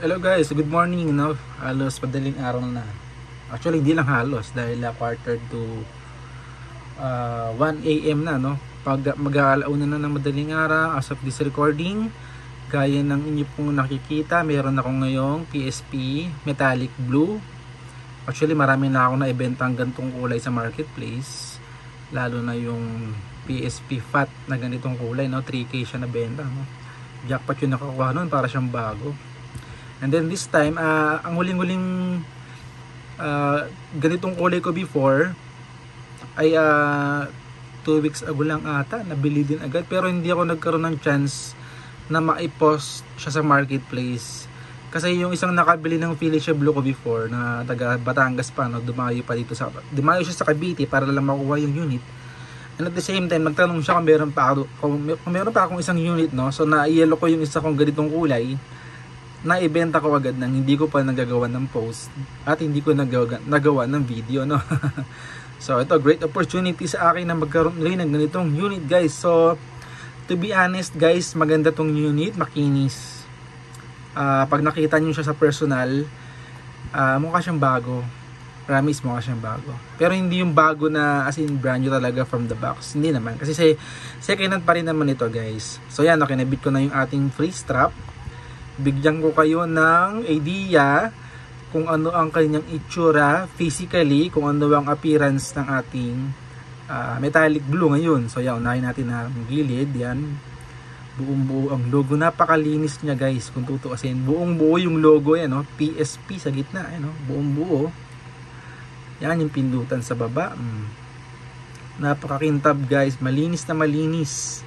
Hello guys, good morning. No? Halos padaling araw na. Actually, hindi lang halos dahil quarter to 1 a.m. na. No? Pag mag-aalauna na ng madaling araw as of this recording, gaya ng inyo pong nakikita, meron ako ngayong PSP Metallic Blue. Actually, marami na ako na ibentang gantong kulay sa marketplace. Lalo na yung PSP Fat na ganitong kulay. No? 3K siya na benta. No? Jackpot yung nakakuha nun para siyang bago. And then this time, ang huling-huling ganitong kulay ko before ay 2 weeks ago lang ata, nabili din agad. Pero hindi ako nagkaroon ng chance na maipost siya sa marketplace. Kasi yung isang nakabili ng Felicia Blue ko before na taga Batangas pa, no, dumayo siya sa Cavite para lang makuha yung unit. And at the same time, nagtanong siya kung meron pa akong isang unit, no. So na-yellow ko yung isa kong ganitong kulay. Na-ibenta ko agad nang hindi ko pa nagagawa ng post at hindi ko nagawa ng video, no. So ito, great opportunity sa akin na magkaroon rin ng ganitong unit, guys. So to be honest, guys, maganda tong unit, makinis. Pag nakita niyo siya sa personal, mukha siyang bago. Promise, mukha siyang bago. Pero hindi yung bago na as in brand new talaga from the box. Hindi naman, kasi second hand pa rin naman ito, guys. So yan, kinabit ko na yung ating free strap. Bigyan ko kayo ng idea kung ano ang kanyang itsura physically, kung ano ang appearance ng ating metallic blue ngayon. So yan, unahin natin na gilid. Yan, buong buo ang logo, napakalinis niya, guys. Kung tutuusin, buong buo yung logo yan, no? PSP sa gitna, no? Buong buo. Yan yung pindutan sa baba. Napakakintab, guys, malinis na malinis.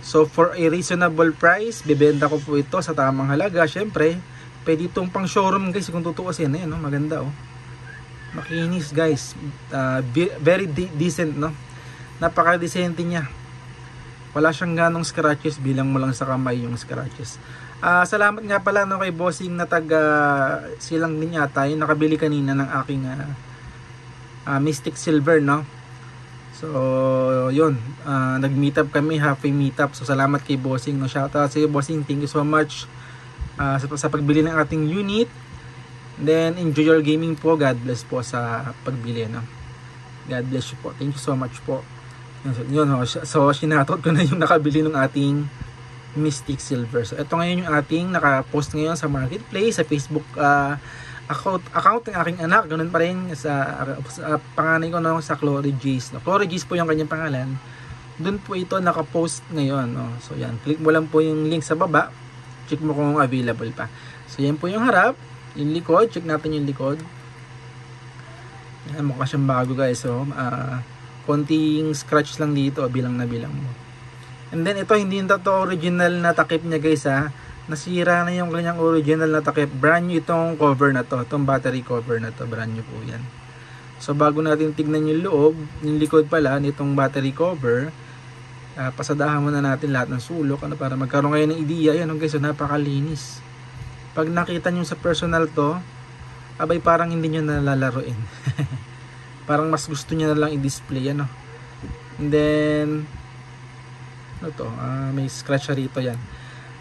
So for a reasonable price, bibenta ko po ito sa tamang halaga. Syempre, pwede itong pang showroom, guys, kung tutuusin. Ayan, no? Maganda, oh. Makinis, guys. Very decent, no? Napaka-decente niya. Wala siyang ganong scratches, bilang mo lang sa kamay yung scratches. Salamat nga pala, no, kay Bossing na silang din yata yung nakabili kanina ng aking Mystic Silver, no? So yun, nag-meet up kami, halfway meet up. So salamat kay Bossing, no? Shoutout sa iyo, Bossing, thank you so much sa pagbili ng ating unit. Then enjoy your gaming po. God bless po sa pagbili, no? God bless you po, thank you so much po. Yun, no? So shinatout ko na yung nakabili ng ating Mystic Silver. So ito ngayon yung ating naka-post ngayon sa marketplace, sa Facebook account ng aking anak. Ganun pa rin sa panganay ko, no, sa Chloe G's, no? Chloe G's po yung kanyang pangalan. Doon po ito naka-post ngayon, no? So yan, click mo lang po yung link sa baba, check mo kung available pa. So yan po yung harap, yung likod, check natin yung likod. Yan, mukha siyang bago, guys. So konting scratch lang dito, bilang na bilang mo. And then ito, hindi yung original na takip niya, guys, ha. Nasira na yung kanyang original na takip. Brand new itong cover na to, itong battery cover na to, brand new po yan. So bago natin tignan yung loob, yung likod pala nitong battery cover, pasadahan muna natin lahat ng sulok, ano, para magkaroon kayo ng idea. Yan, guys, so napakalinis. Pag nakita nyo sa personal to, abay, parang hindi nyo nalalaroin. Parang mas gusto nyo na lang i-display, ano. And then ano to, may scratch rito, yan.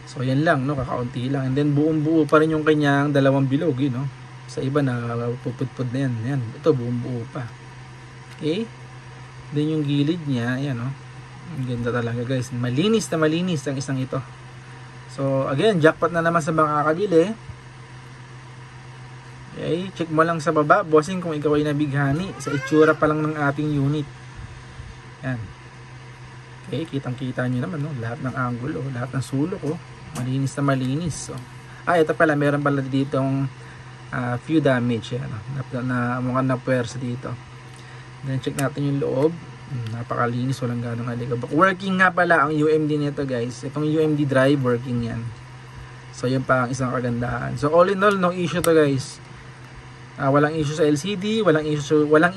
So yan lang, no, kakaunti lang. And then buong buo pa rin yung kanyang dalawang bilog, no. Sa iba na pupudpud na yan. Yan, ito buong buo pa. Okay? Then yung gilid niya, yan, no. Ang ganda talaga, guys. Malinis na malinis ang isang ito. So again, jackpot na naman sa makakabili. Okay, check mo lang sa baba, Bossing, kung ikaw ay nabighani sa itsura pa lang ng ating unit. Yan. Okay, kitang-kita nyo naman, no? Lahat ng angulo, lahat ng sulok, oh. Malinis na malinis. So, ito pala, meron pala ditong few damage, yan, no? na mukhang napuwersa dito. Then check natin yung loob. Napakalinis, walang ganong alikabok. Working nga pala ang UMD nito, guys. Itong UMD drive, working yan. So yun pa ang isang kagandahan. So all in all, no issue to, guys. Walang issue sa LCD, walang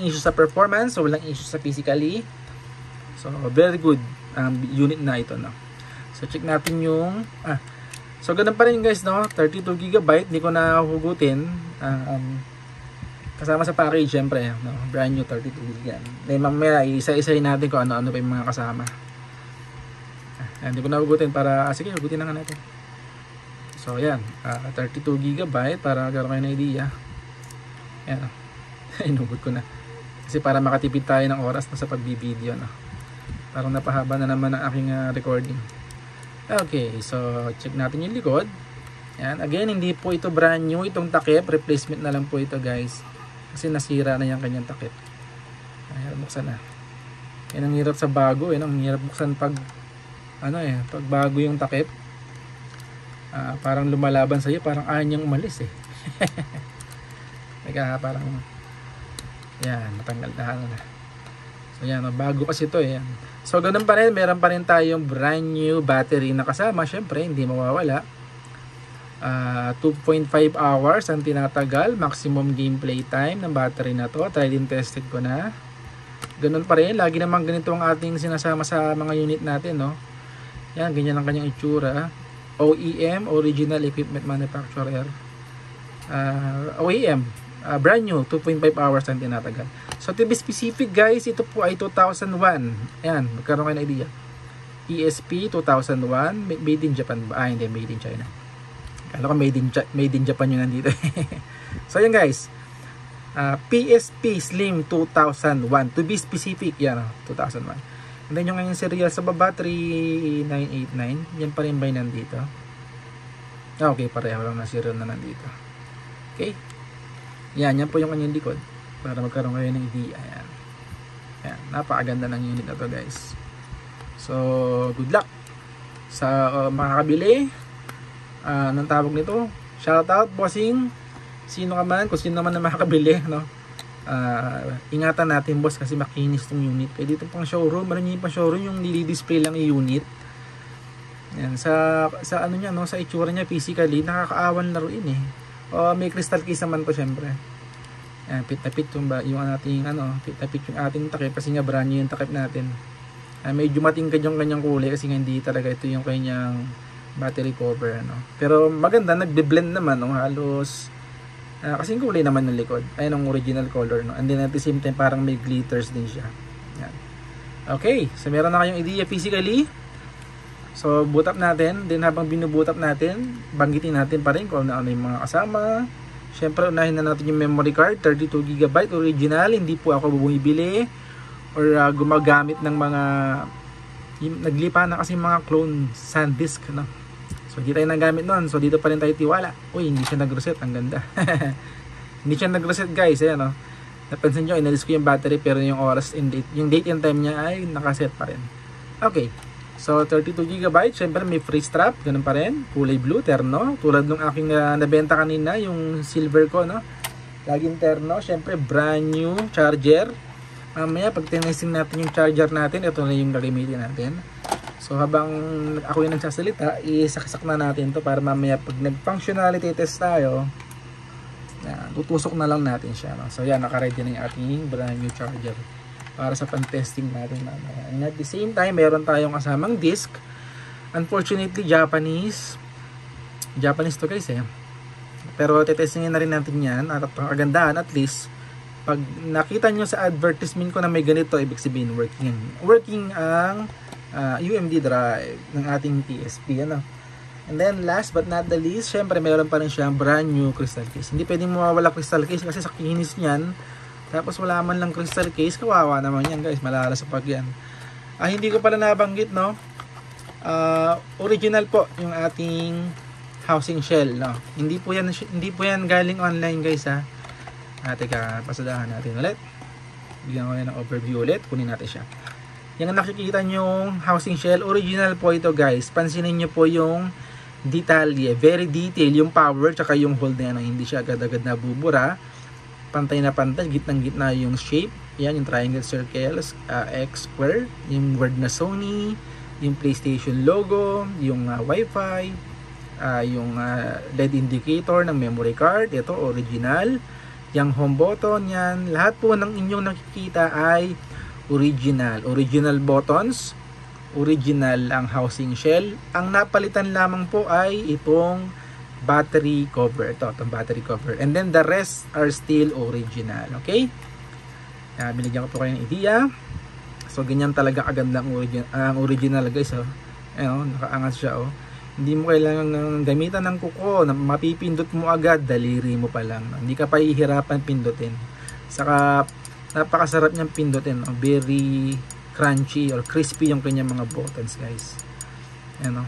issue sa performance, so walang issue sa physically. So very good unit na ito, no. So check natin yung so ganun pa rin, guys, no. 32GB, hindi ko na hugutin. Kasama sa package, syempre, no, brand new 32GB. Then mamaya isa-isahin natin kung ano-ano pa yung mga kasama. Hindi ko na hugutin para sige, hugutin na nga natin. So So yan, 32 GB para magkaroon kayo ng idea. Yan. Inubot ko na. Kasi para makatipid tayo ng oras na sa pagbibideo, no? Parang napahaba na naman ang aking recording. Okay, so check natin yung likod. Yan, again, hindi po ito brand new itong takip, replacement na lang po ito, guys. Kasi nasira na yung kanyang takip. Ayan, buksan na. Yan ang hirap sa bago, yan ang hirap buksan pag pag bago yung takip. Parang lumalaban sa iyo, parang ayaw niyang umalis eh. Teka, parang yan, matanggal na. So yan, bago kasi ito eh. So ganun pa rin, meron pa rin tayong brand new battery na kasama. Syempre, hindi mawawala. 2.5 hours ang tinatagal, maximum gameplay time ng battery na to. Tried and tested ko na. Ganun pa rin, lagi naman ganito ang ating sinasama sa mga unit natin, no? Yan, ganyan ang kanyang itsura. OEM, Original Equipment Manufacturer. OEM, brand new, 2.5 hours ang tinatagal. So to be specific, guys, ito po ay 2001. Ayan, magkaroon kayo ng idea. ESP 2001, made in Japan ba? Hindi, made in China. Kala ko made in Japan yung nandito. So yan, guys, PSP Slim 2001, to be specific, yan, 2001. And then yung kanyang serial sa baba, 3989. Yan pa rin ba yung nandito? Okay, pareho lang na serial na nandito. Okay. Yan po yung kanyang likod. Para magkaroon kayo ng idea. Yan. Napakaganda ng unit na to, guys. So, good luck sa makakabili. Anong tawag nito? Shoutout, bossing. Sino ka man, kung sino naman na makakabili, no? Ingatan natin, boss, kasi makinis tong unit. Pwede ito pang showroom, meron yung pang showroom, yung nili-display lang yung unit. Yan, sa ano niya, no, sa itsura niya physically, nakakaawan laruin eh. May crystal case naman to, syempre. Yan, fit na fit yung ating fit na fit yung ating takip, kasi nga brand new yung takip natin. Medyo matingkad yung kanyang kulay, kasi nga hindi talaga ito yung kanyang battery cover, no. Pero maganda, nagbe-blend naman, no, halos kasi kulay naman ng likod. Ayun ang original color, no? And then at the same time parang may glitters din siya. Yan. Okay, so meron na kayong idea physically. So boot up natin. Then habang binuboot up natin, banggitin natin pa rin kung ano yung mga kasama. Syempre unahin na natin yung memory card, 32 GB original. Hindi po ako bumibili or gumagamit ng mga naglipa na kasi mga clone SanDisk, no? So, hindi tayo nagamit nun. So, dito pa rin tayo tiwala. Uy, hindi siya nag-reset. Ang ganda. Hindi siya nag-reset, guys. Ayan, no? Napansin nyo, inalis ko yung battery pero yung oras and date, yung date and time niya ay nakaset pa rin. Okay. So, 32 GB. Siyempre, may free strap. Ganun pa rin. Kulay blue, terno. Tulad nung aking nabenta kanina, yung silver ko, no? Laging terno. Siyempre, brand new charger. Mamaya, pag tinesting natin yung charger natin, ito na yung gagamitin natin. So habang ako yung nagsasalita, isaksak na natin to para mamaya pag nag-functionality test tayo, tutusok na lang natin siya. No? So yan, naka-ready na yung ating brand new charger para sa pan-testing natin mamaya. And at the same time, meron tayong kasamang disc. Unfortunately, Japanese to, guys eh. Pero tetestingin na rin natin yan. At ang kagandahan, at least, pag nakita nyo sa advertisement ko na may ganito, ibig sabihin working ang UMD drive ng ating PSP, ano. And then last but not the least, syempre meron pa rin siyang brand new crystal case. Hindi pwedeng mawawala crystal case kasi sa kinis niyan, tapos wala man lang crystal case, kawawa naman yan, guys, malala sa pag yan. Hindi ko pala nabanggit, no. Original po yung ating housing shell, no. Hindi po yan galing online, guys, ha. Teka, pasadahan natin ulit. Bigyan ko yan ng overview ulit, kunin natin siya. Yung nakikita nyong housing shell, original po ito, guys. Pansinin nyo po yung detalye. Very detail yung power tsaka yung hold na yan. Hindi siya agad-agad nabubura. Pantay na pantay. Gitnang-gitna yung shape. Yan, yung triangle circles. X square. Yung word na Sony. Yung PlayStation logo. Yung Wi-Fi. Yung LED indicator ng memory card. Ito, original. Yung home button yan. Lahat po ng inyong nakikita ay original buttons, original ang housing shell. Ang napalitan lamang po ay itong battery cover, itong battery cover, and then the rest are still original. Okay, binigyan ko po kayo ng idea. So ganyan talaga kaganda ang original, guys. Ayun, nakaangat siya, Hindi mo kailangan gamitan ng kuko na mapipindot mo agad, daliri mo pa lang. Hindi ka pa ihirapan pindutin. Saka napakasarap niyang pindutin. Very crunchy or crispy yung kanyang mga buttons, guys. Ano?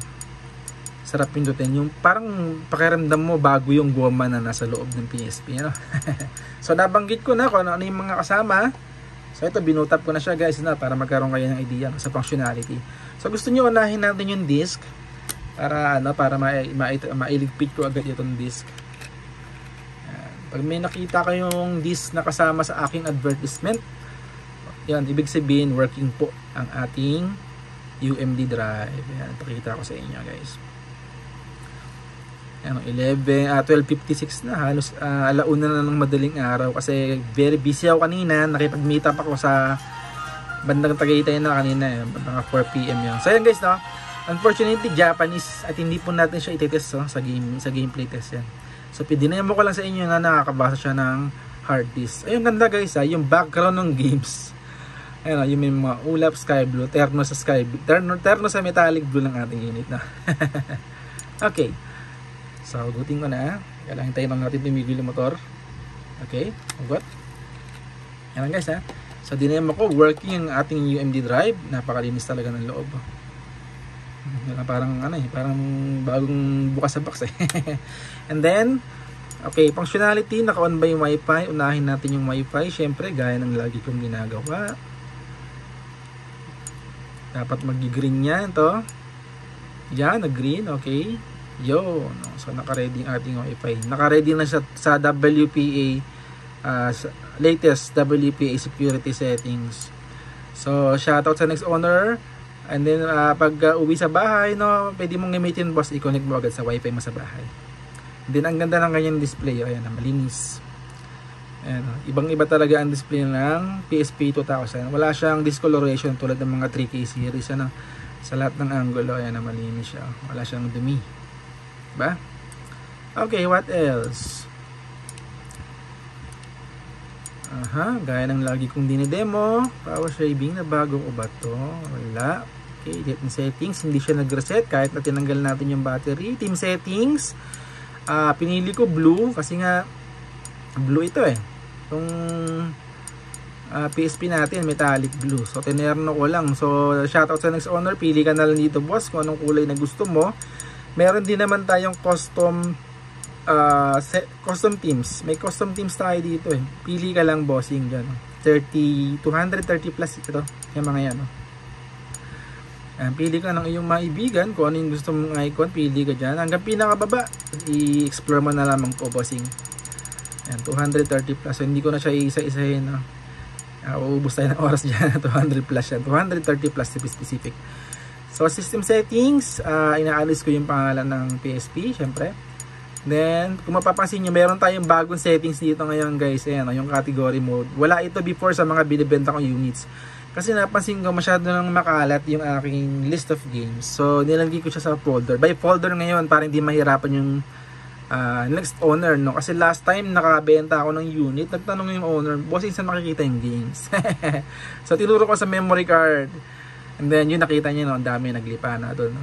Sarap pindutin. Yung parang pakiramdam mo bago yung goma na nasa loob ng PSP. Ano? So nabanggit ko na kung ano yung mga kasama. So ito, binutap ko na siya, guys, na para magkaroon kayo ng idea sa functionality. So gusto niyo unahin natin yung disc para mailigpit ko agad itong disc. Pag may nakita kayong disc na kasama sa aking advertisement, yan, ibig sabihin working po ang ating UMD drive. Yan, pakita ko sa inyo, guys. Yan, 12:56 na, halos alauna na ng madaling araw kasi very busy ako kanina. Nakipag-meet up ako sa bandang Tagaytay na kanina, mga 4 PM yan. So yan, guys, no? Unfortunately, Japanese at hindi po natin siya itetest, sa gameplay test yan. So, dinemo ko lang sa inyo na nakakabasa siya ng hard disk. Ayun, ganda, guys, yung background ng games. Ayun, yung mga ulap sky blue, terno sa sky blue, terno sa metallic blue ng ating unit na. Okay. So, gutin ko na. Kailangan tayo lang natin tumigil yung motor. Okay, ugot. Yan lang, guys, ha. So, dinemo ko, working ang ating UMD drive. Napakalinis talaga ng loob. Parang parang bagong bukas sa box eh. And then okay, functionality, naka-on ba yung wifi? Unahin natin yung wifi, syempre gaya ng lagi kong ginagawa. Dapat mag-green yan to. Yan, nag-green, okay. Yo, no. So naka-ready ang ating wifi. Naka-ready na siya sa WPA latest WPA security settings. So shoutout sa next owner. And then, pag uwi sa bahay, no, pwede mong gamitin, boss, i-connect mo agad sa wifi mo sa bahay. And then, ang ganda ng kanyang display. Ayan, malinis. Ayan, ibang-iba talaga ang display ng PSP 2000. Wala siyang discoloration tulad ng mga 3K series. Ano, sa lahat ng angulo, ayan, malinis siya. Wala siyang dumi. Diba? Okay, what else? Gaya ng lagi kong dinidemo. Power shaving, na bago ko ba to? Wala. Okay, team settings, hindi siya nag-reset kahit na tinanggal natin yung battery. Team settings, pinili ko blue kasi nga blue ito eh. Itong PSP natin, metallic blue. So, tinerno ko lang. So, shoutout sa next owner. Pili ka na lang dito, boss, kung anong kulay na gusto mo. Meron din naman tayong custom teams. May custom teams tayo dito eh. Pili ka lang, bossing dyan. 230 plus ito. Yung mga yan. Pili ka ng iyong maibigan kung ano yung gusto mong icon, pili ka dyan. Hanggang pinakababa, i-explore mo na lamang po, bossing. Ayan, 230 plus. So, hindi ko na siya isa-isahin. No? Uubos tayo ng oras dyan. 200 plus yan. 230 plus to be specific. So, system settings, inaalis ko yung pangalan ng PSP, syempre. Then, kung mapapansin nyo, meron tayong bagong settings dito ngayon, guys. Ayan, yung category mode. Wala ito before sa mga binibenta kong units. Kasi napansin ko masyado nang makalat yung aking list of games. So, nilagay ko siya sa folder. By folder ngayon, para hindi mahirapan yung next owner, no? Kasi last time, nakabenta ako ng unit. Nagtanong yung owner, bossing, saan makikita yung games? So, tinuro ko sa memory card. And then, yun, nakita niya, no? Ang dami, naglipa na doon.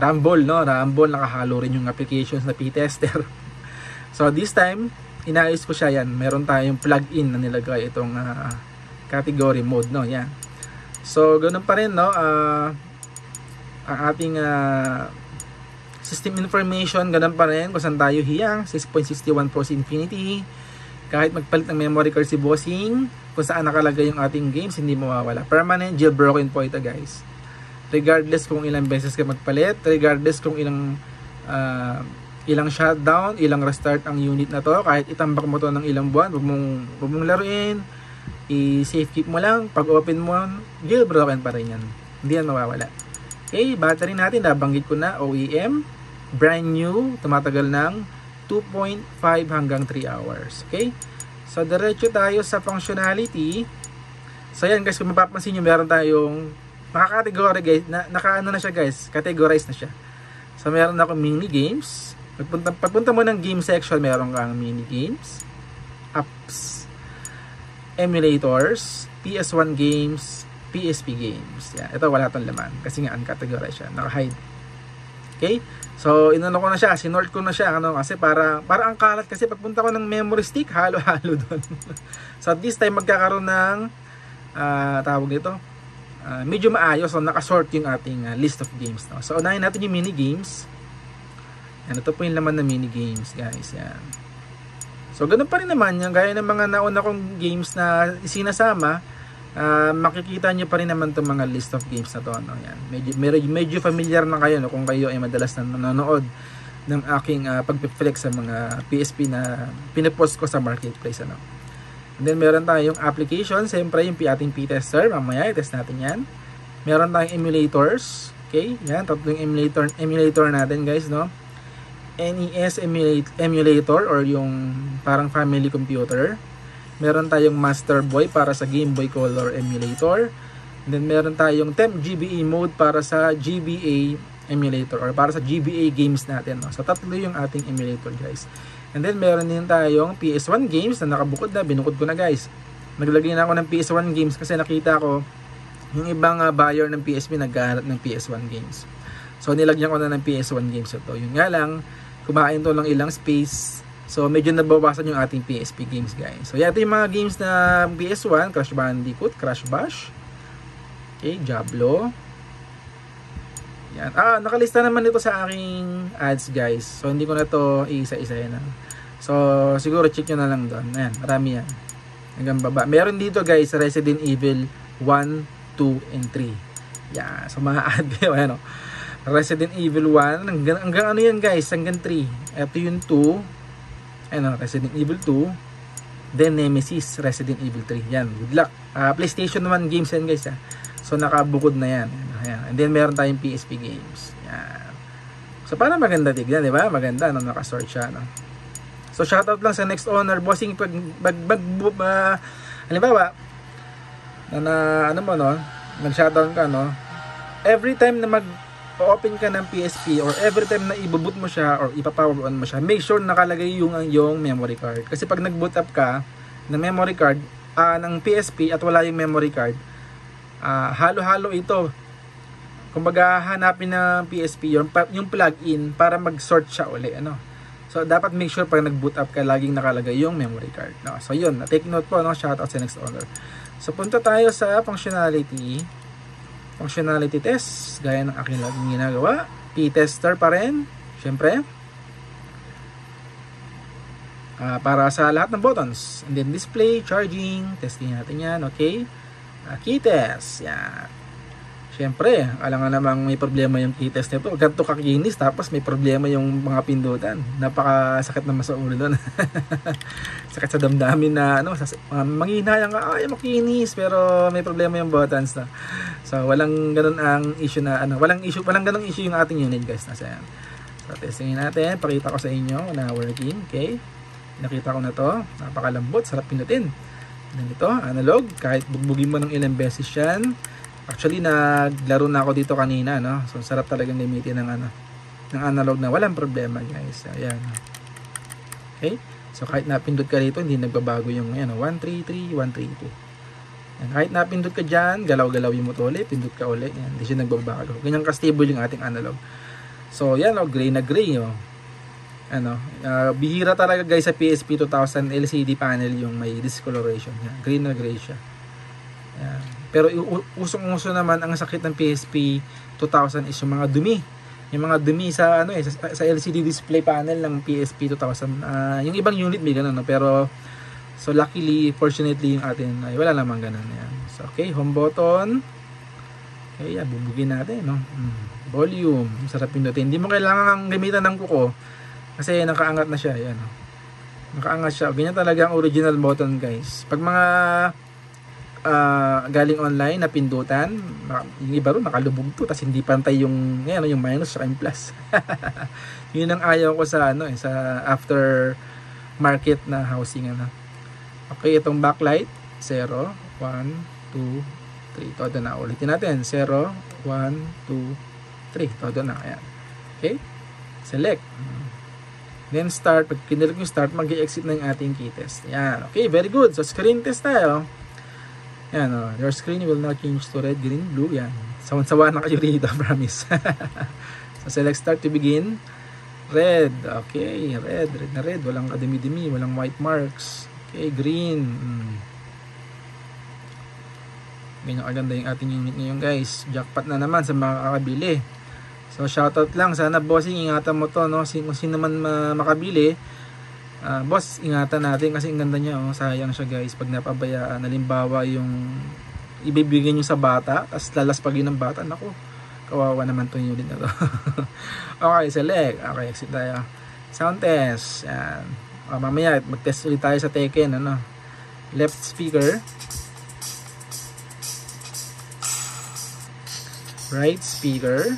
Rumble, no? Rumble, nakahalo rin yung applications na P-tester. So, this time, inaayos ko siya yan. Meron tayong plug-in na nilagay itong category mode, no? Yan. So, ganun pa rin, no? Ang ating system information, ganun pa rin. Kung saan tayo hiyang, 6.61 Force Infinity. Kahit magpalit ng memory card si bossing, kung saan nakalagay yung ating games, hindi mawawala. Permanent jailbroken po ito, guys. Regardless kung ilang beses ka magpalit, regardless kung ilang shutdown, ilang restart ang unit na to, kahit itambak mo to ng ilang buwan, huwag mong laruin, i-safe keep mo lang. Pag open mo, jailbroken pa rin yan. Hindi yan mawawala. Okay, battery natin, nabanggit ko na, OEM, brand new, tumatagal ng 2.5 hanggang 3 hours. Okay, so diretso tayo sa functionality. So yan, guys, kung mapapansin nyo, meron tayong naka-category, guys, naka-ano na siya, guys, categorized na siya. So meron ako mini games. Pagpunta mo ng game section, meron kang mini games, apps, emulators, PS1 games, PSP games. Yan. Ito wala tong laman kasi nga uncategorized siya, naka-hide. Okay? So, inano ko na siya, sinort ko na siya, ano, kasi para ang kalat kasi pagpunta ko ng memory stick, halo-halo doon. So, at this time, magkakaroon ng, tawag ito, medyo maayos, so nakasort yung ating list of games. No? So, unahin natin yung mini games. Yan, ito po yung laman ng mini games, guys. Yan. So, ganun pa rin naman, yung gaya ng mga nauna kong games na sinasama, makikita nyo pa rin naman itong mga list of games na to, no? Yan. Medyo familiar na kayo, no? Kung kayo ay madalas na nanonood ng aking pag-flex sa mga PSP na pinapost ko sa marketplace, ano? And then meron tayong application, siyempre yung ating P-tester, mamaya i-test natin yan. Meron tayong emulators, okay? Yan, tatlong emulator natin, guys, no? NES emulator or yung parang family computer. Meron tayong Master Boy para sa Game Boy Color emulator. And then meron tayong Temp GBA mode para sa GBA emulator or para sa GBA games natin, no? So tatlo yung ating emulator, guys. And then meron din tayong PS1 games na nakabukod na, binukod ko na, guys. Naglagay na ako ng PS1 games kasi nakita ko yung ibang buyer ng PSP naghahanap ng PS1 games. So nilagyan ko na ng PS1 games ito. Yun nga lang, kumain to ng ilang space. So, medyo nabawasan yung ating PSP games, guys. So, ito yung mga games na PS1. Crash Bandicoot, Crash Bash. Okay, Diablo. Yan. Nakalista naman ito sa aking ads, guys. So, hindi ko na to iisa-isa na. So, siguro check nyo na lang doon. Ayan, marami yan. Hanggang baba. Meron dito, guys, Resident Evil 1, 2, and 3. Yan. So, mga ad kayo, ano. Resident Evil 1. Hanggang ano yan, guys? Hanggang 3. Ito yung 2. Ano, Resident Evil 2, then Nemesis, Resident Evil 3. Yan, good luck. PlayStation 1 games yan, guys. So, nakabukod na yan. Ayan. And then, meron tayong PSP games. Yan. So, parang maganda tignan, di ba? Maganda, no? Nakasort siya, no? So, shoutout lang sa next owner. Bossing, halimbawa, ano mo, no? Nag-shoutout ka, no? Every time na open ka ng PSP or every time na i-boot mo siya or ipa-power on mo siya, make sure nakalagay yung memory card. Kasi pag nag-boot up ka ng memory card ng PSP at wala yung memory card, halo-halo ito. Kumbaga hanapin ng PSP yung plug-in para mag-sort siya uli, ano. So dapat make sure pag nag-boot up ka laging nakalagay yung memory card. No? So yun, take note po, no? Shout out sa next owner. So punta tayo sa functionality test, gaya ng aking laging ginagawa. P-tester pa rin, syempre, para sa lahat ng buttons. And then display, charging, testing natin yan, okay. Key test, yan. Syempre, alam nga namang may problema yung key test nito. Ganito kakinis, tapos may problema yung mga pindutan. Napakasakit naman sa ulo doon. Sakit sa damdamin na, ano, manghinayang ka, ay makinis, pero may problema yung buttons na. So, walang ganun ang issue na, ano, walang ganung issue yung ating unit, guys. Nasa yan. So, testingin natin. Pakita ko sa inyo na working, okay. Nakita ko na to. Napakalambot, sarap pinutin. Ganito, analog. Kahit bugbugin mo ng ilang beses yan. Actually, naglaro na ako dito kanina, no? So, sarap talagang gamitin ng, ng analog na walang problema, guys. Ayan. Okay? So, kahit napindot ka dito, hindi nagbabago yung, 133, 132. Yan. Kahit napindot ka dyan, galaw-galawin mo to ulit, pindot ka ulit. Yan. Hindi siya nagbabago. Ganyan ka-stable yung ating analog. So, yan, gray na gray, oh. Bihira talaga, guys, sa PSP 2000 LCD panel yung may discoloration. Yan. Gray na gray siya. Yan. Pero usong-uso naman ang sakit ng PSP 2000 is yung mga dumi. Yung mga dumi sa sa LCD display panel ng PSP 2000. Yung ibang unit may ganun, no? Pero so luckily, fortunately yung atin ay wala namang ganun. Yan. So okay, home button. Okay, bubugin natin, no. Volume, sarap pindutin. Hindi mo kailangan gamitan ng kuko kasi nakaangat na siya, yan, no? Nakaangat siya. Ganyan talaga ang original button, guys. Pag mga galing online na pindutan, yung iba rin nakalubog to, tapos hindi pantay yung yung minus at yung plus. Yun ang ayaw ko sa sa after market na housing, Okay, itong backlight 0, 1, 2, 3, todo na. Ulitin natin, 0, 1, 2, 3, todo na. Ayan. Okay, select, then start. Pag kinilip yung start, mag-exit na yung ating key test. Ayan. Okay, very good. So screen test tayo. Yan, your screen will now change to red, green, blue. Yan. Sawan-sawa na kayo rito, promise. So, select start to begin. Red. Okay, red na red. Walang kadumi-dumi, walang white marks. Okay, green. Ganyan kaganda yung ating unit ngayon guys. Jackpot na naman sa mga kakabili. So, shoutout lang. Sana bossing, ingatan mo to, no? Kung sino man makabili, boss, ingatan natin kasi ang ganda niya, oh. Sayang siya guys pag napabayaan. Halimbawa yung ibibigay nyo sa bata, tapos lalaspagin ng bata. Naku, kawawa naman itong unit na to. Okay, select. Okay, exit tayo. Sound test. Yan. Mamaya, mag-test ulit tayo sa Tekken. Ano? Left speaker. Right speaker.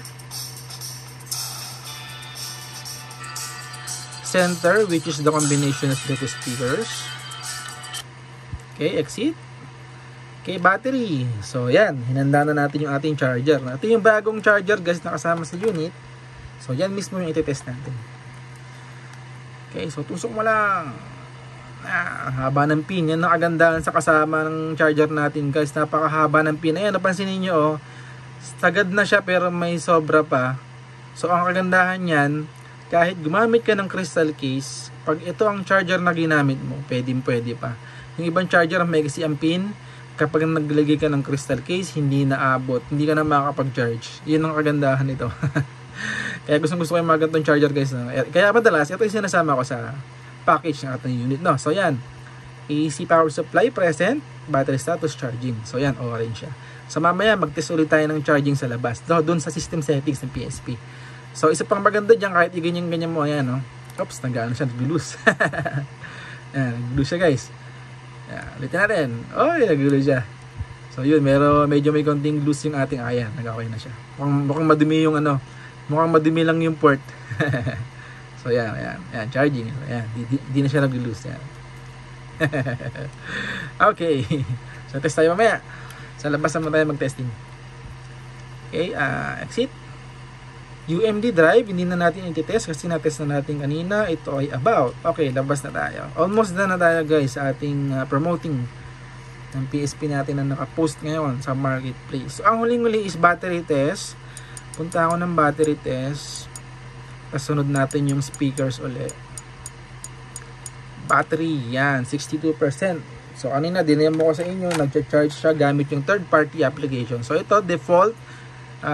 Center, which is the combination of the two speakers. Okay, exit. Okay, battery. So, yan. Hinanda na natin yung ating charger. Ito yung bagong charger, guys, na kasama sa unit. So, yan mismo yung iti-test natin. Okay, so, tusok mo lang. Haba ng pin. Yan ang kagandahan sa kasama ng charger natin, guys. Napakahaba ng pin. Ayan, napansin niyo, oh. Sagad na siya, pero may sobra pa. So, ang kagandahan yan, kahit gumamit ka ng crystal case, pag ito ang charger na ginamit mo, pwede pa. Yung ibang charger, may kasi ang pin. Kapag naglagay ka ng crystal case, hindi naabot. Hindi ka na makakapag-charge. Yun ang kagandahan nito. Kaya gusto ko yung mga ganitong charger guys. No? Kaya madalas, ito yung sinasama ko sa package ng ating unit. No? So yan, AC power supply present, battery status charging. So yan, orange siya. So mamaya, mag-test ulit tayo ng charging sa labas. Doon sa system settings ng PSP. So isa pang maganda dyan, kahit i-ganyan-ganyan mo, ayan, no? Oops, nag-ano siya, nag-loose. Ayan, nag-loose siya guys. Ayan, ulitin natin. Oy, nag-loose siya. So yun, medyo may konting loose yung ating, ayan, nag-okay na siya. Mukhang madumi yung ano, mukhang madumi lang yung port. So ayan, ayan, charging. Ayan, di na siya nag-loose. Ayan. Okay. So test tayo mamaya. Sa labas naman tayo mag-testing. Okay, exit. UMD drive, hindi na natin i-test kasi na-test na natin kanina. Ito ay about. Okay, labas na tayo. Almost done na tayo guys sa ating promoting ng PSP natin na nakapost ngayon sa marketplace. So, ang huling-huli is battery test. Punta ako ng battery test. Kasunod natin yung speakers ulit. Battery, yan, 62%. So, kanina, dinemo ko sa inyo, nag-charge siya gamit yung third-party application. So, ito, default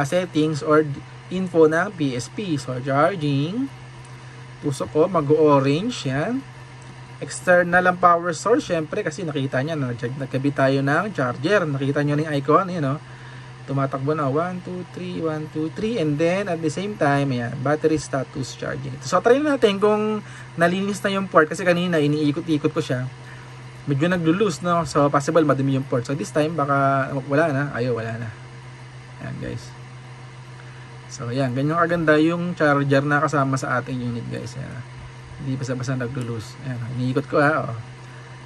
settings or info ng PSP. So, charging. Tusok ko, mag-orange. Yan. External ang power source. Syempre, kasi nakita nyo, nagkabit tayo ng charger. Nakita nyo na yung icon. You know, tumatakbo na. 1, 2, 3, 1, 2, 3. And then, at the same time, ayan, battery status charging. So, try natin kung nalinis na yung port. Kasi kanina, iniikot-ikot ko siya. Medyo naglo-loose, no? So, possible madumi yung port. So, this time, baka wala na. Ayaw, wala na. Ayan, guys. So, ayan. Ganyan kaganda yung charger na kasama sa ating unit, guys. Ayan. Hindi basta-basta naglo-loose. Ayan. Iniikot ko, ha. Oh.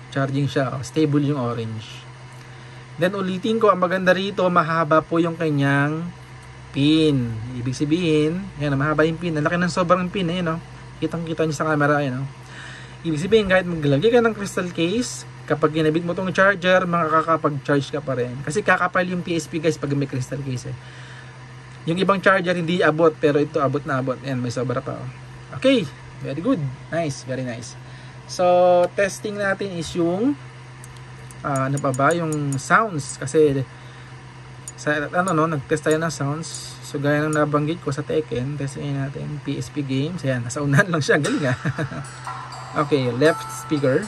Charging siya. Oh. Stable yung orange. Then, ulitin ko. Ang maganda rito, mahaba po yung kanyang pin. Ibig sabihin, ayan, mahaba yung pin. Ang laki ng sobrang pin. Ayan, oh. Kitang-kita nyo sa camera. Ayan, oh. Ibig sabihin, kahit maglagay ka ng crystal case, kapag ginabit mo tong charger, makakapag-charge ka pa rin. Kasi kakapal yung PSP, guys, pag may crystal case, eh. Yung ibang charger hindi abot, pero ito abot na abot. Ayan, may sobra pa. Okay, very good. Nice, very nice. So, testing natin is yung ano pa ba, yung sounds. Kasi sa nag-test tayo ng sounds. So, gaya ng nabanggit ko sa Tekken, testingin natin PSP games. Ayan, nasa unahan lang siya. Galing, ha. Okay, left speaker.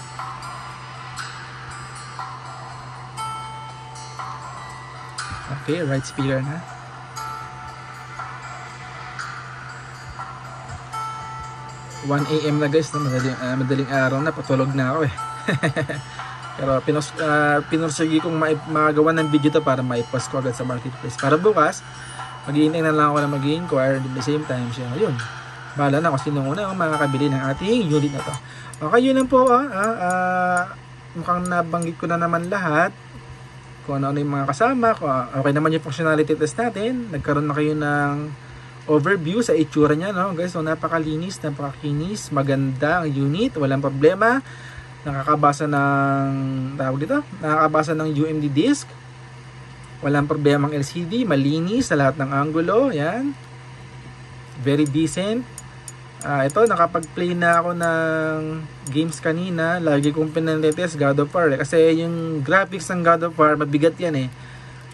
Okay, right speaker na. 1 AM na guys, madaling araw na, patulog na ako eh. Pero pinursigi kong magawa ng video to para maipost ko agad sa marketplace. Para bukas, mag-iintay na lang ako na mag-inquire at the same time siya. Yun, bahala na kung sino muna ang makakabili ng ating unit na to. Okay, yun lang po. Mukhang nabanggit ko na naman lahat. Kung ano yung mga kasama. Okay naman yung functionality test natin. Nagkaroon na kayo ng overview sa itsura niya, no guys. So napakalinis, napakakinis, maganda ang unit, walang problema. Nakakabasa ng nakakabasa ng UMD disk. Walang problema ang LCD, malinis sa lahat ng angulo, yan. very decent. Ito, nakapag-play na ako ng games kanina. Lagi kong pinanetest God of War. Kasi yung graphics ng God of War, mabigat yan eh.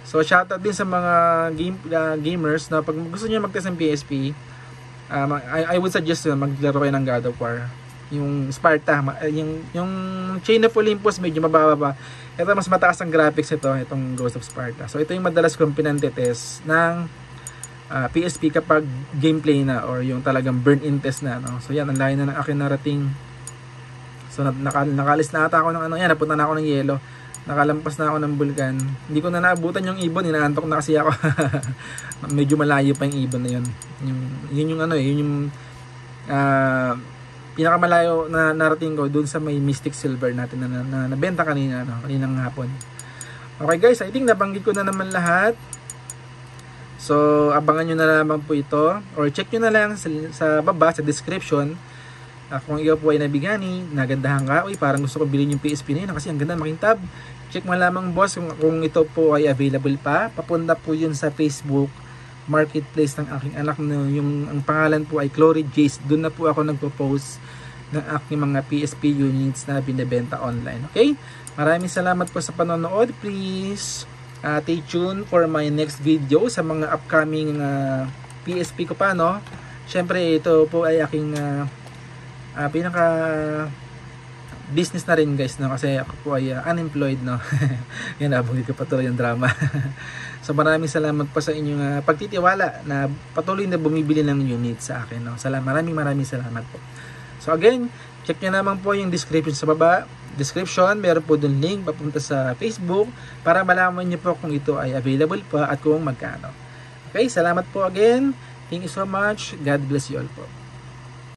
So, shoutout din sa mga gamers na pag gusto nyo mag-test ng PSP, I would suggest maglaro kayo ng God of War. Yung Sparta, yung Chain of Olympus, medyo mababa pa. Ito, mas mataas ang graphics ito, itong Ghost of Sparta. So, ito yung madalas kong pinanetest ng PSP kapag gameplay na or yung talagang burn-in test na, no? So yan, ang layo na ng aking narating. So nakalis na ata ako ng ano yan, napunta na ako ng yelo, nakalampas na ako ng bulkan. Hindi ko na naabutan yung ibon, inaantok na kasi ako. Medyo malayo pa yung ibon na yun. Yun yung ano eh, yun yung pinakamalayo na narating ko dun sa may Mystic Silver natin na nabenta kanina, no? Kaninang hapon. Okay guys, I think nabanggit ko na naman lahat. So, abangan nyo na lamang po ito or check nyo na lang sa baba, sa description kung iyo po ay nabigani, nagandahan ka, uy, parang gusto ko bilhin yung PSP na yun kasi ang ganda, makintab. Check mo lamang boss kung ito po ay available pa. Papunta po yun sa Facebook Marketplace ng aking anak. Ang pangalan po ay Chloe Jace. Doon na po ako nagpo-post ng aking mga PSP units na binibenta online. Okay? Maraming salamat po sa panonood. Please stay tuned for my next video sa mga upcoming PSP ko pa, no? Syempre ito po ay aking pinaka business na rin guys, no? Kasi ako po ay unemployed, no? Yan, nabungit ko patuloy yung drama. So maraming salamat po sa inyong pagtitiwala na patuloy na bumibili ng unit sa akin, no? Maraming salamat po. So again, check nyo naman po yung description sa baba. Meron po dun link papunta sa Facebook para malaman nyo po kung ito ay available pa at kung magkano. Okay, salamat po again. Thank you so much. God bless you all po.